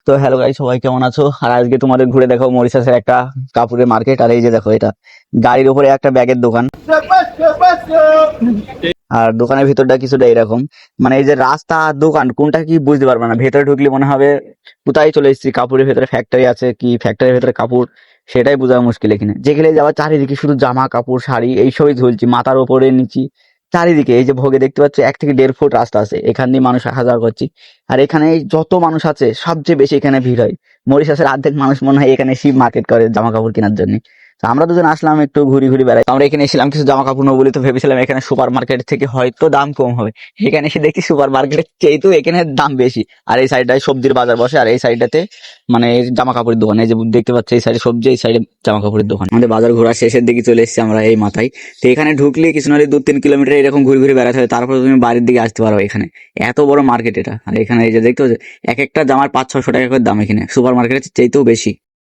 তো hello guys, সবাই কেমন আছো? আর আজকে তোমাদের ঘুরে দেখাবো মরিশাসের একটা কাপড়ের মার্কেট। আর এই যে দেখো, এটা গাড়ির উপরে একটা ব্যাগের দোকান। আর দোকানের ভিতরটা কিছুটা এরকম, মানে এই যে রাস্তা আর দোকান কোনটা কি বুঝতে পারবে না। ভেতরে ঢুকলে মনে হবে কোথায় চলে এসেছি, কাপড়ের ভেতরে ফ্যাক্টরি আছে কি ফ্যাক্টরির ভেতরে কাপড়, সেটাই বোঝা মুশকিল। এখানে যেখানে যাওয়া চারিদিকে শুধু জামা কাপড় শাড়ি এইসবই ঝুলছি, মাথার উপরে নিচি চারিদিকে। এই যে ভোগে দেখতে পাচ্ছ 1 থেকে 1.5 ফুট রাস্তা আছে, এখান দিয়ে মানুষ আসা যাওয়া করছি। আর এখানে যত মানুষ আছে সবচেয়ে বেশি এখানে ভিড় হয়। মরিশাসের অর্ধেক মানুষ মনে হয় এখানে শিপ মার্কেট করে জামা কাপড় কেনার জন্য। তো আমরা দুজন আসলাম একটু ঘুরি ঘুরি বেড়াই। আমরা এখানে এসেছিলাম কিছু জামা কাপড় নেবো বলে, তো ভেবেছিলাম এখানে সুপার মার্কেট থেকে হয়তো দাম কম হবে। এখানে এসে দেখছি সুপার মার্কেটের চেয়েও এখানে দাম বেশি। আর এই সাইডটায় সবজির বাজার বসে, আর এই সাইডটাতে মানে জামা কাপড়ের দোকান। এই যে দেখতে পাচ্ছ এই সাইডে সবজি, এই সাইডে জামা কাপড়ের দোকান। আমাদের বাজার ঘোরা শেষের দিকে চলে এসেছি আমরা এই মাথায়। তো এখানে ঢুকলে কিছু নাহলে 2-3 কিলোমিটার এরকম ঘুরে ঘুরে বেড়াতে হবে, তারপর তুমি বাড়ির দিকে আসতে পারো। এখানে এত বড় মার্কেট এটা। আর এখানে এই যে দেখতে পাচ্ছ এক একটা জামার 500-600 টাকা করে দাম, এখানে সুপার মার্কেটের চাইতেও বেশি।